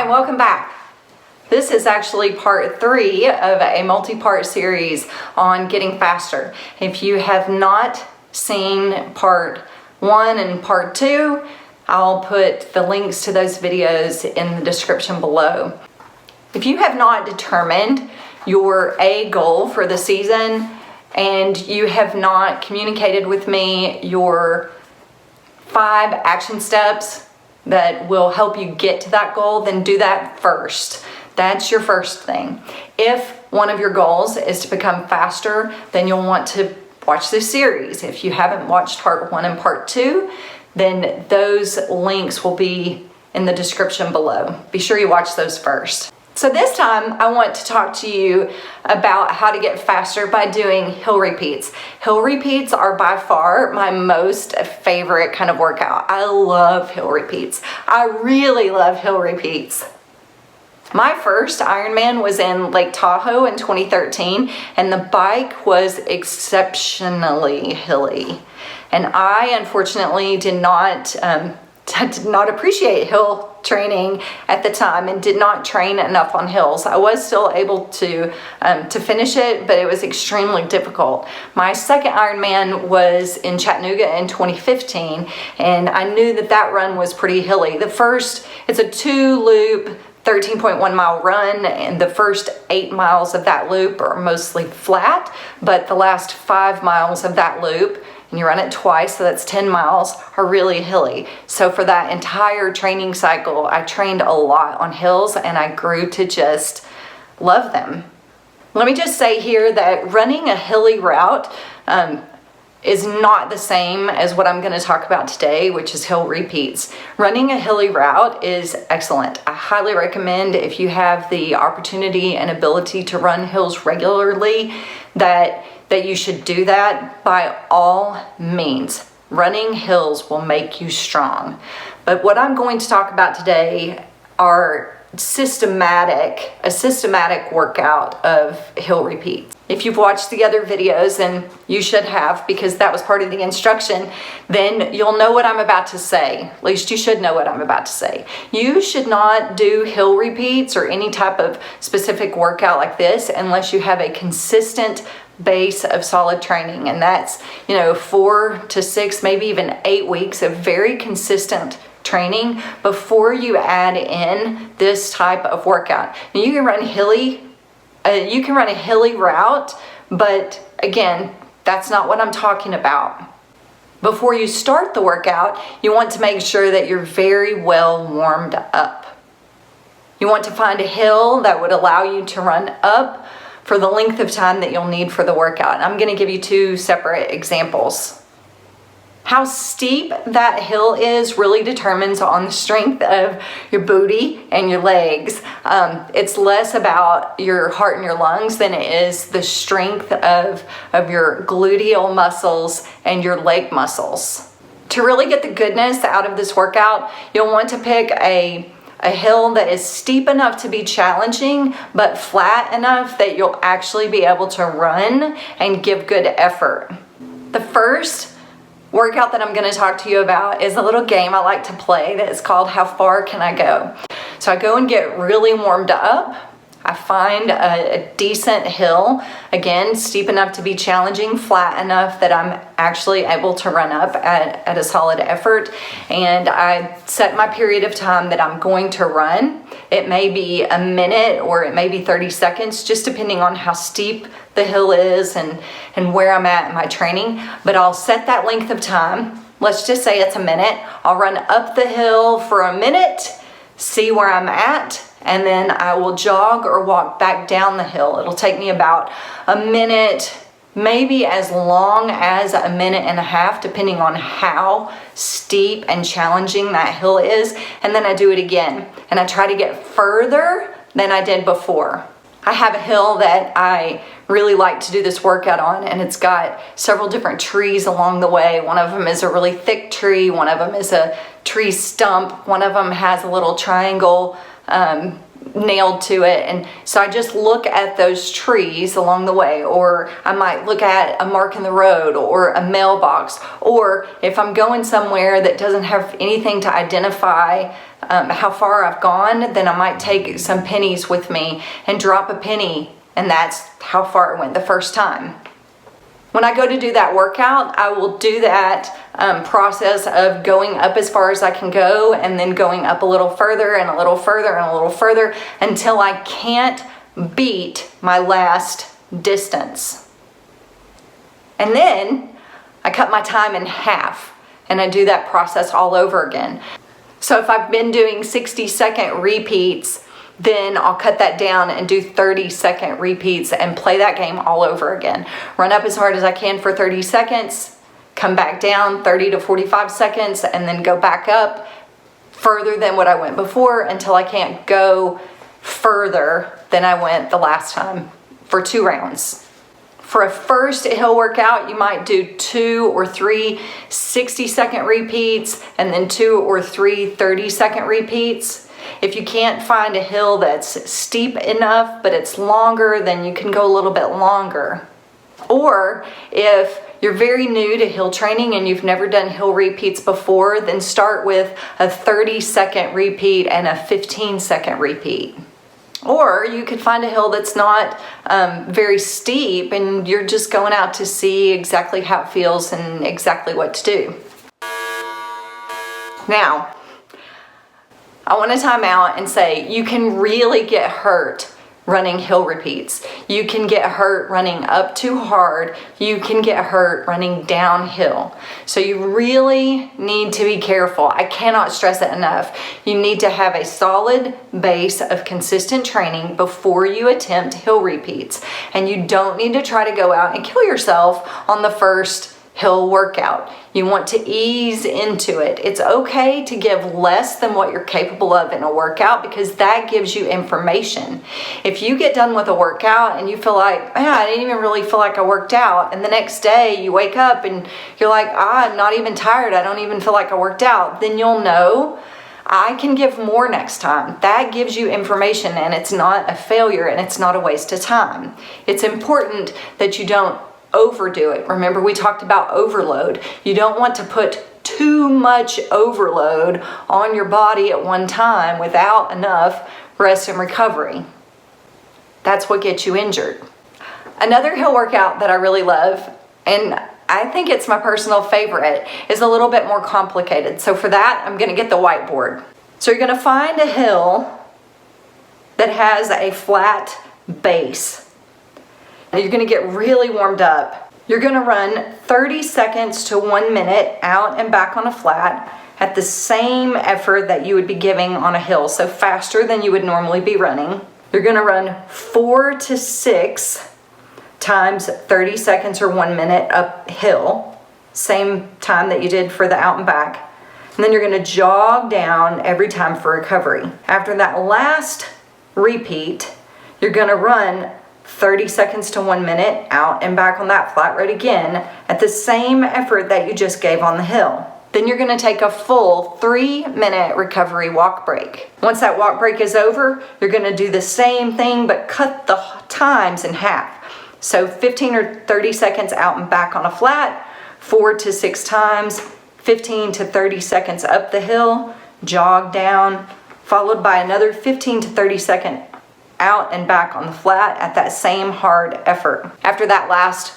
Hi, welcome back. This is actually part 3 of a multi-part series on getting faster. If you have not seen part 1 and part 2, I'll put the links to those videos in the description below. If you have not determined your A goal for the season and you have not communicated with me your 5 action steps that will help you get to that goal, then do that first. That's your first thing. If one of your goals is to become faster, then you'll want to watch this series. If you haven't watched part 1 and part 2, then those links will be in the description below. Be sure you watch those first. So this time I want to talk to you about how to get faster by doing hill repeats. Hill repeats are by far my most favorite kind of workout. I love hill repeats. I really love hill repeats. My first Ironman was in Lake Tahoe in 2013, and the bike was exceptionally hilly. And I unfortunately did not appreciate hill training at the time and did not train enough on hills. I was still able to finish it, but it was extremely difficult. My second Ironman was in Chattanooga in 2015, and I knew that run was pretty hilly. The first, it's a 2-loop 13.1 mile run, and the first 8 miles of that loop are mostly flat, but the last 5 miles of that loop, and you run it twice, so that's 10 miles, are really hilly. So for that entire training cycle, I trained a lot on hills and I grew to just love them. Let me just say here that running a hilly route is not the same as what I'm going to talk about today, which is hill repeats. Running a hilly route is excellent. I highly recommend, if you have the opportunity and ability to run hills regularly, that you should do that by all means. Running hills will make you strong. But what I'm going to talk about today are a systematic workout of hill repeats. If you've watched the other videos, and you should have, because that was part of the instruction, then you'll know what I'm about to say. At least you should know what I'm about to say. You should not do hill repeats or any type of specific workout like this unless you have a consistent base of solid training, and that's 4 to 6, maybe even 8 weeks of very consistent training before you add in this type of workout. Now, you can run a hilly route, but again, that's not what I'm talking about. Before you start the workout, you want to make sure that you're very well warmed up. You want to find a hill that would allow you to run up for the length of time that you'll need for the workout. I'm going to give you 2 separate examples. How steep that hill is really determines on the strength of your booty and your legs. It's less about your heart and your lungs than it is the strength of your gluteal muscles and your leg muscles. To really get the goodness out of this workout, you'll want to pick a hill that is steep enough to be challenging, but flat enough that you'll actually be able to run and give good effort. The first workout that I'm going to talk to you about is a little game I like to play that is called How Far Can I Go? So I go and get really warmed up. I find a decent hill, again, steep enough to be challenging, flat enough that I'm actually able to run up at a solid effort, and I set my period of time that I'm going to run. It may be a minute or it may be 30 seconds, just depending on how steep the hill is and where I'm at in my training, but I'll set that length of time. Let's just say it's a minute. I'll run up the hill for a minute, see where I'm at, and then I will jog or walk back down the hill. It'll take me about a minute, maybe as long as a minute and a half, depending on how steep and challenging that hill is. And then I do it again, and I try to get further than I did before. I have a hill that I really like to do this workout on, and it's got several different trees along the way. One of them is a really thick tree, one of them is a tree stump, one of them has a little triangle nailed to it, and so I just look at those trees along the way, or I might look at a mark in the road or a mailbox, or if I'm going somewhere that doesn't have anything to identify how far I've gone, then I might take some pennies with me and drop a penny, and that's how far it went the first time. When I go to do that workout, I will do that process of going up as far as I can go and then going up a little further and a little further and a little further until I can't beat my last distance. And then I cut my time in half and I do that process all over again. So if I've been doing 60-second repeats, then I'll cut that down and do 30-second repeats and play that game all over again. Run up as hard as I can for 30 seconds, come back down 30 to 45 seconds, and then go back up further than what I went before until I can't go further than I went the last time for 2 rounds. For a first hill workout, you might do 2 or 3 60-second repeats and then 2 or 3 30-second repeats. If you can't find a hill that's steep enough but it's longer, then you can go a little bit longer. Or if you're very new to hill training and you've never done hill repeats before, then start with a 30-second repeat and a 15-second repeat. Or you could find a hill that's not very steep and you're just going out to see exactly how it feels and exactly what to do. Now, I want to time out and say you can really get hurt running hill repeats. You can get hurt running up too hard. You can get hurt running downhill. So you really need to be careful. I cannot stress it enough. You need to have a solid base of consistent training before you attempt hill repeats. And you don't need to try to go out and kill yourself on the first hill workout. You want to ease into it. It's okay to give less than what you're capable of in a workout because that gives you information. If you get done with a workout and you feel like, I didn't even really feel like I worked out, and the next day you wake up and you're like, I'm not even tired, I don't even feel like I worked out, then you'll know I can give more next time. That gives you information and it's not a failure and it's not a waste of time. It's important that you don't overdo it. Remember, we talked about overload. You don't want to put too much overload on your body at one time without enough rest and recovery. That's what gets you injured. Another hill workout that I really love, and I think it's my personal favorite, is a little bit more complicated. So for that, I'm going to get the whiteboard. So you're going to find a hill that has a flat base. You're going to get really warmed up. You're going to run 30 seconds to 1 minute out and back on a flat at the same effort that you would be giving on a hill, so faster than you would normally be running. You're going to run 4 to 6 times 30 seconds or 1 minute uphill, same time that you did for the out and back. And then you're going to jog down every time for recovery. After that last repeat, you're going to run 30 seconds to 1 minute out and back on that flat road again at the same effort that you just gave on the hill. Then you're going to take a full 3-minute recovery walk break. Once that walk break is over, you're going to do the same thing but cut the times in half. So 15 or 30 seconds out and back on a flat, 4 to 6 times, 15 to 30 seconds up the hill, jog down, followed by another 15 to 30 second out and back on the flat at that same hard effort. After that last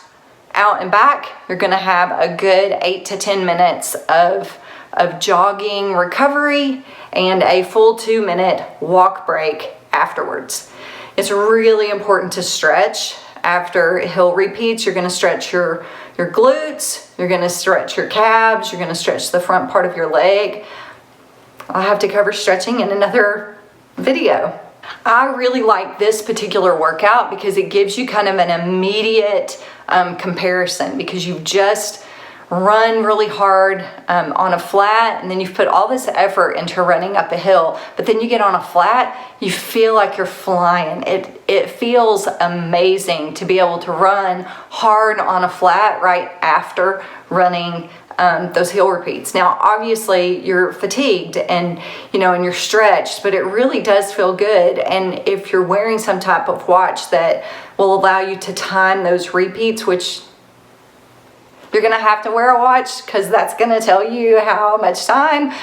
out and back, you're going to have a good 8 to 10 minutes of jogging recovery and a full 2-minute walk break afterwards. It's really important to stretch. After hill repeats, you're going to stretch your glutes, you're going to stretch your calves, you're going to stretch the front part of your leg. I'll have to cover stretching in another video. I really like this particular workout because it gives you kind of an immediate comparison, because you've just run really hard on a flat and then you've put all this effort into running up a hill, but then you get on a flat, you feel like you're flying. It feels amazing to be able to run hard on a flat right after running those hill repeats. Now, obviously you're fatigued and you're stretched, but it really does feel good. And if you're wearing some type of watch that will allow you to time those repeats, which you're gonna have to wear a watch because that's gonna tell you how much time,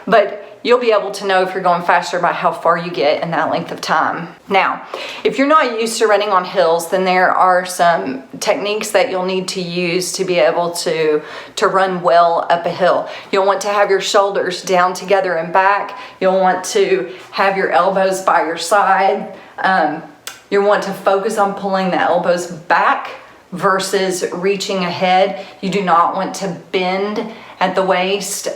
but you'll be able to know if you're going faster by how far you get in that length of time. Now, if you're not used to running on hills, then there are some techniques that you'll need to use to be able to run well up a hill. You'll want to have your shoulders down together and back. You'll want to have your elbows by your side. You'll want to focus on pulling the elbows back versus reaching ahead. You do not want to bend at the waist,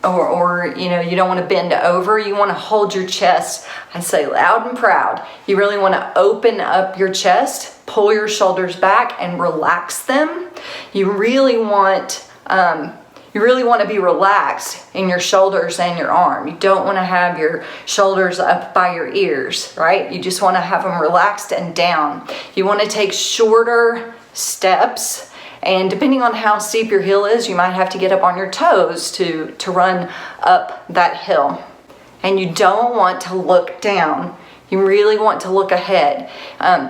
or you know, you don't want to bend over. You want to hold your chest, I say loud and proud. You really want to open up your chest, pull your shoulders back and relax them. You really want to be relaxed in your shoulders and your arm. You don't want to have your shoulders up by your ears, right? You just want to have them relaxed and down. You want to take shorter steps, and depending on how steep your hill is, you might have to get up on your toes to run up that hill. And you don't want to look down. You really want to look ahead.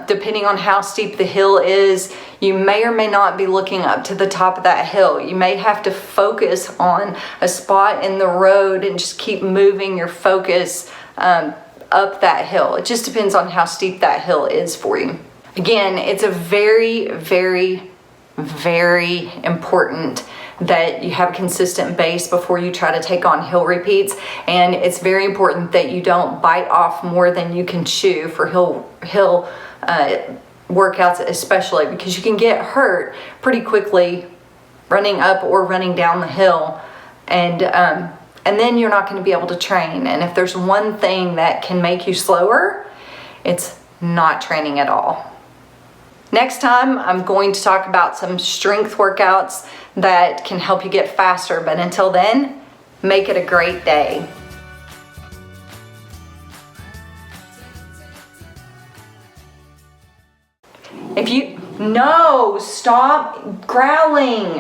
Depending on how steep the hill is, you may or may not be looking up to the top of that hill. You may have to focus on a spot in the road and just keep moving your focus up that hill. It just depends on how steep that hill is for you. Again, it's a very, very, very important that you have a consistent base before you try to take on hill repeats, and it's very important that you don't bite off more than you can chew for hill workouts, especially because you can get hurt pretty quickly running up or running down the hill, and then you're not going to be able to train. And if there's one thing that can make you slower, it's not training at all. Next time, I'm going to talk about some strength workouts that can help you get faster. But until then, make it a great day. No, stop growling.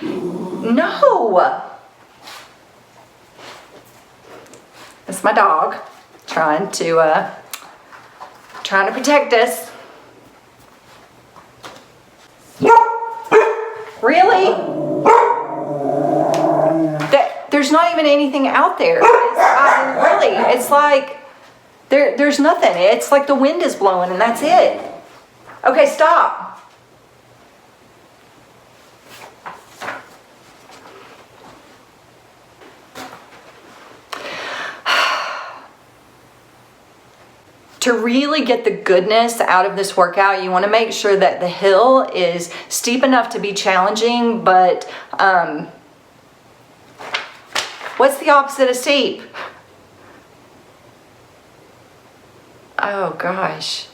No. That's my dog trying to protect us. Really? There's not even anything out there. It's like there's nothing. It's like the wind is blowing and that's it. Okay, stop. To really get the goodness out of this workout, you want to make sure that the hill is steep enough to be challenging, but what's the opposite of steep? Oh gosh.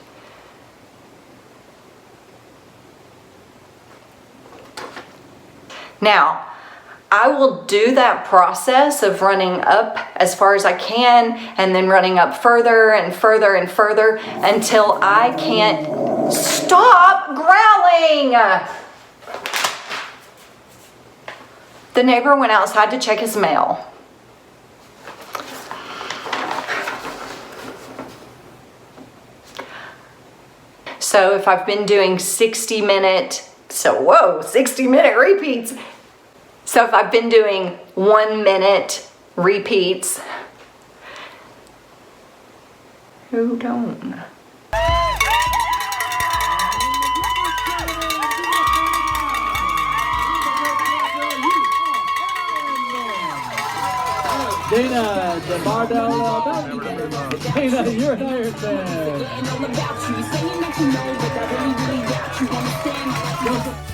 Now, I will do that process of running up as far as I can and then running up further and further and further until I can't stop growling. The neighbor went outside to check his mail. So if I've been doing 60-minute repeats. So if I've been doing 1 minute repeats, who don't? Dana, the Bardell, Dana, you're an Iron Man.